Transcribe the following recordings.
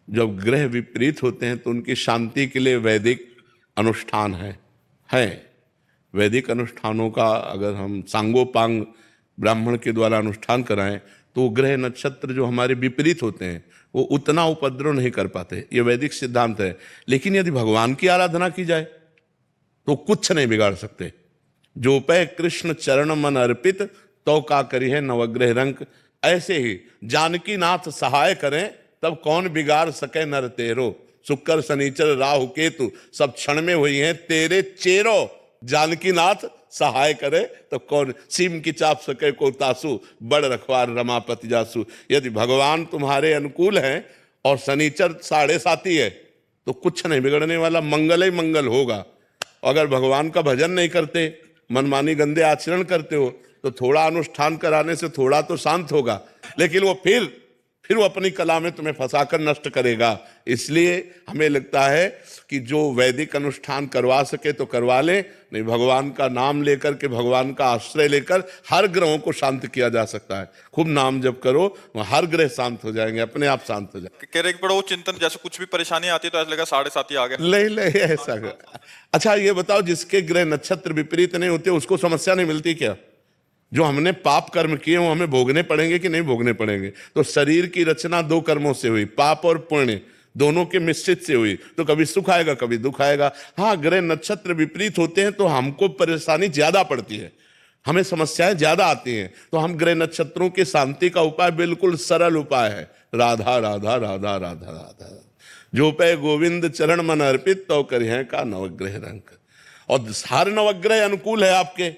जब ग्रह विपरीत होते हैं तो उनकी शांति के लिए वैदिक अनुष्ठान है। वैदिक अनुष्ठानों का अगर हम सांगोपांग ब्राह्मण के द्वारा अनुष्ठान कराएं तो ग्रह नक्षत्र जो हमारे विपरीत होते हैं वो उतना उपद्रव नहीं कर पाते, ये वैदिक सिद्धांत है। लेकिन यदि भगवान की आराधना की जाए तो कुछ नहीं बिगाड़ सकते। जो पै कृष्ण चरण मन अर्पित तो का करी है नवग्रह रंक। ऐसे ही जानकी नाथ सहाय करें तब कौन बिगाड़ सके नर तेरो। शुक्र शनिचर राहु केतु सब क्षण में हुई हैं तेरे चेरो। जानकी नाथ सहाय करे तो कौन सीम की चाप सके को तासु। बड़ रखवार रमापति जासु। यदि भगवान तुम्हारे अनुकूल हैं और शनिचर 7.5 है तो कुछ नहीं बिगड़ने वाला, मंगल ही मंगल होगा। अगर भगवान का भजन नहीं करते, मनमानी गंदे आचरण करते हो तो थोड़ा अनुष्ठान कराने से थोड़ा तो शांत होगा, लेकिन वो फिर वो अपनी कला में तुम्हें फंसाकर नष्ट करेगा। इसलिए हमें लगता है कि जो वैदिक अनुष्ठान करवा सके तो करवा ले, नहीं भगवान का नाम लेकर के, भगवान का आश्रय लेकर हर ग्रहों को शांत किया जा सकता है। खूब नाम जप करो, हर ग्रह शांत हो जाएंगे, अपने आप शांत हो जाएंगे। कह रहे कि बड़ा चिंतन, जैसे कुछ भी परेशानी आती है तो ऐसा लगा 7.5 आ गया। ले ऐसा। अच्छा ये बताओ, जिसके ग्रह नक्षत्र विपरीत नहीं होते उसको समस्या नहीं मिलती क्या? जो हमने पाप कर्म किए वो हमें भोगने पड़ेंगे कि नहीं भोगने पड़ेंगे? तो शरीर की रचना 2 कर्मों से हुई, पाप और पुण्य दोनों के मिश्रित से हुई, तो कभी सुख आएगा कभी दुख आएगा। हाँ, ग्रह नक्षत्र विपरीत होते हैं तो हमको परेशानी ज्यादा पड़ती है, हमें समस्याएं ज्यादा आती हैं। तो हम ग्रह नक्षत्रों की शांति का उपाय बिल्कुल सरल उपाय है, राधा राधा राधा राधा राधा। जो पे गोविंद चरण मन अर्पित तो करिए का नवग्रह रंक। और हर नवग्रह अनुकूल है आपके,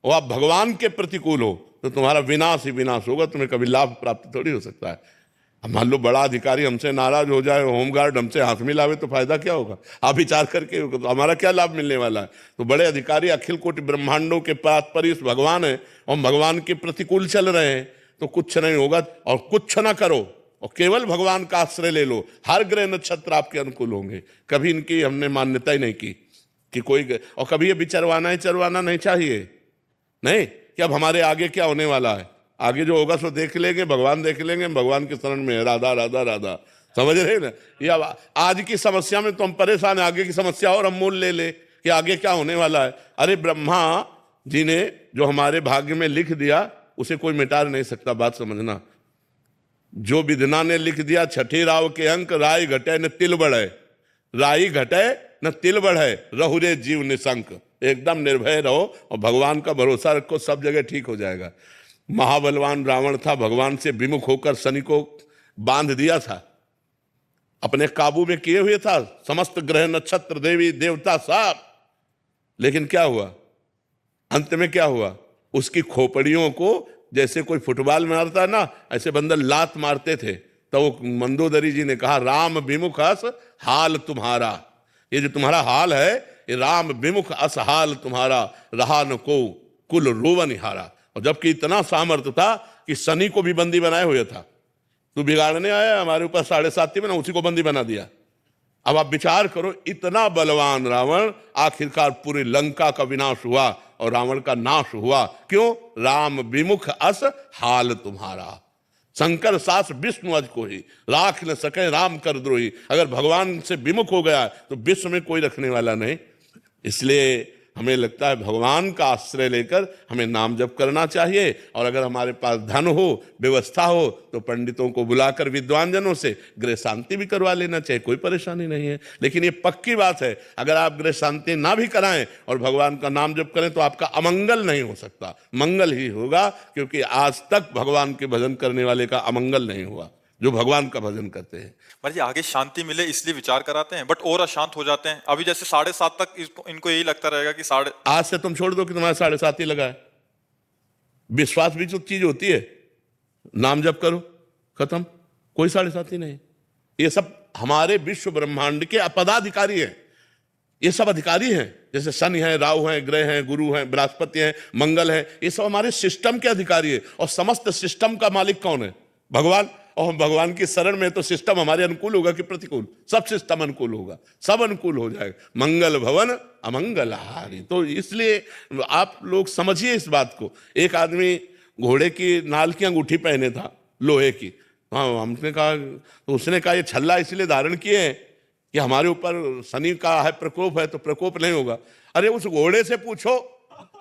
और आप भगवान के प्रतिकूल हो तो तुम्हारा विनाश ही विनाश होगा, तुम्हें कभी लाभ प्राप्त थोड़ी हो सकता है। मान लो बड़ा अधिकारी हमसे नाराज हो जाए, होमगार्ड हमसे हाथ मिलावे तो फायदा क्या होगा? आप विचार करके तो हमारा क्या लाभ मिलने वाला है? तो बड़े अधिकारी अखिल कोटि ब्रह्मांडों के परमेश्वर भगवान है और भगवान के प्रतिकूल चल रहे हैं तो कुछ नहीं होगा। और कुछ ना करो और केवल भगवान का आश्रय ले लो, हर ग्रह नक्षत्र आपके अनुकूल होंगे। कभी इनकी हमने मान्यता ही नहीं की कि कोई, और कभी ये चरवाना नहीं चाहिए। नहीं कि अब हमारे आगे क्या होने वाला है, आगे जो होगा सो देख लेंगे, भगवान देख लेंगे, भगवान के शरण में है, राधा राधा राधा। समझ रहे ना? या आज की समस्या में तो हम परेशान है, आगे की समस्या और हम मोल ले कि आगे क्या होने वाला है। अरे ब्रह्मा जी ने जो हमारे भाग्य में लिख दिया उसे कोई मिटा नहीं सकता, बात समझना। जो विधना ने लिख दिया 6ठे राव के अंक, राय घटे न तिल बढ़े, राई घटे न तिल बढ़े, रहुरे जीव निशंक। एकदम निर्भय रहो और भगवान का भरोसा रखो, सब जगह ठीक हो जाएगा। महाबलवान रावण था, भगवान से विमुख होकर शनि को बांध दिया था, अपने काबू में किए हुए था, समस्त ग्रह नक्षत्र देवी देवता सब। लेकिन क्या हुआ? अंत में क्या हुआ? उसकी खोपड़ियों को जैसे कोई फुटबॉल मारता ना, ऐसे बंदर लात मारते थे। तो वो मंदोदरी जी ने कहा, राम विमुख अस हाल तुम्हारा। ये जो तुम्हारा हाल है, ये राम विमुख अस हाल तुम्हारा, रहा न को कुल रोवन हारा। और जबकि इतना सामर्थ्य था कि शनि को भी बंदी बनाए हुए था। तू बिगाड़ने आया हमारे ऊपर 7.5 में ना, उसी को बंदी बना दिया। अब आप विचार करो, इतना बलवान रावण, आखिरकार पूरी लंका का विनाश हुआ और रावण का नाश हुआ। क्यों? राम विमुख अस हाल तुम्हारा। शंकर सास विष्णु अज को ही, राख न सके राम कर द्रोही। अगर भगवान से विमुख हो गया तो विश्व में कोई रखने वाला नहीं। इसलिए हमें लगता है भगवान का आश्रय लेकर हमें नाम जप करना चाहिए। और अगर हमारे पास धन हो, व्यवस्था हो, तो पंडितों को बुलाकर विद्वान जनों से ग्रह शांति भी करवा लेना चाहिए, कोई परेशानी नहीं है। लेकिन ये पक्की बात है, अगर आप ग्रह शांति ना भी कराएं और भगवान का नाम जप करें तो आपका अमंगल नहीं हो सकता, मंगल ही होगा। क्योंकि आज तक भगवान के भजन करने वाले का अमंगल नहीं हुआ, जो भगवान का भजन करते हैं। महाराज जी आगे शांति मिले इसलिए विचार कराते हैं, बट और अशांत हो जाते हैं। अभी जैसे 7.5 तक इनको यही लगता रहेगा कि आज से तुम छोड़ दो कि तुम्हारे 7.5 ही लगा है। विश्वास भी जो चीज होती है, नाम जप करो, खत्म, कोई 7.5 नहीं। ये सब हमारे विश्व ब्रह्मांड के पदाधिकारी हैं, ये सब अधिकारी हैं। जैसे शनि है, राहु है, ग्रह हैं, गुरु हैं, बृहस्पति हैं, मंगल है, ये सब हमारे सिस्टम के अधिकारी है। और समस्त सिस्टम का मालिक कौन है? भगवान। और हम भगवान की शरण में तो सिस्टम हमारे अनुकूल होगा कि प्रतिकूल? सब सिस्टम अनुकूल होगा, सब अनुकूल हो जाएगा। मंगल भवन अमंगल हारी। तो इसलिए आप लोग समझिए इस बात को। एक आदमी घोड़े की नाल की अंगूठी पहने था, लोहे की, हाँ, हमने कहा, तो उसने कहा ये छल्ला इसलिए धारण किए हैं कि हमारे ऊपर शनि का है प्रकोप है, तो प्रकोप नहीं होगा। अरे उस घोड़े से पूछो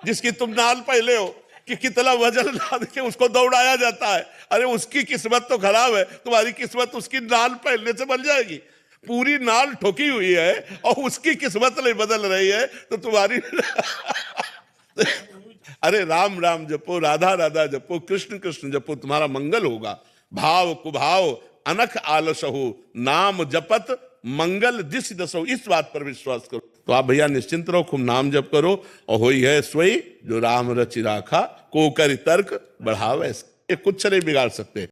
जिसकी तुम नाल पहले हो कि कितना वजन लाद के उसको दौड़ाया जाता है। अरे उसकी किस्मत तो खराब है, तुम्हारी किस्मत उसकी नाल पहनने से बन जाएगी। पूरी नाल ठोकी हुई है और उसकी किस्मत नहीं बदल रही है, तो तुम्हारी अरे राम राम जपो, राधा राधा जपो, कृष्ण कृष्ण जपो, तुम्हारा मंगल होगा। भाव कुभाव अनख आलस हो, नाम जपत मंगल दिस दसो, इस बात पर विश्वास करो। तो आप भैया निश्चिंत रहो, खूब नाम जप करो, और होई है सोई जो राम रचि राखा, को कर तर्क बढ़ावे, ये कुछ नहीं बिगाड़ सकते।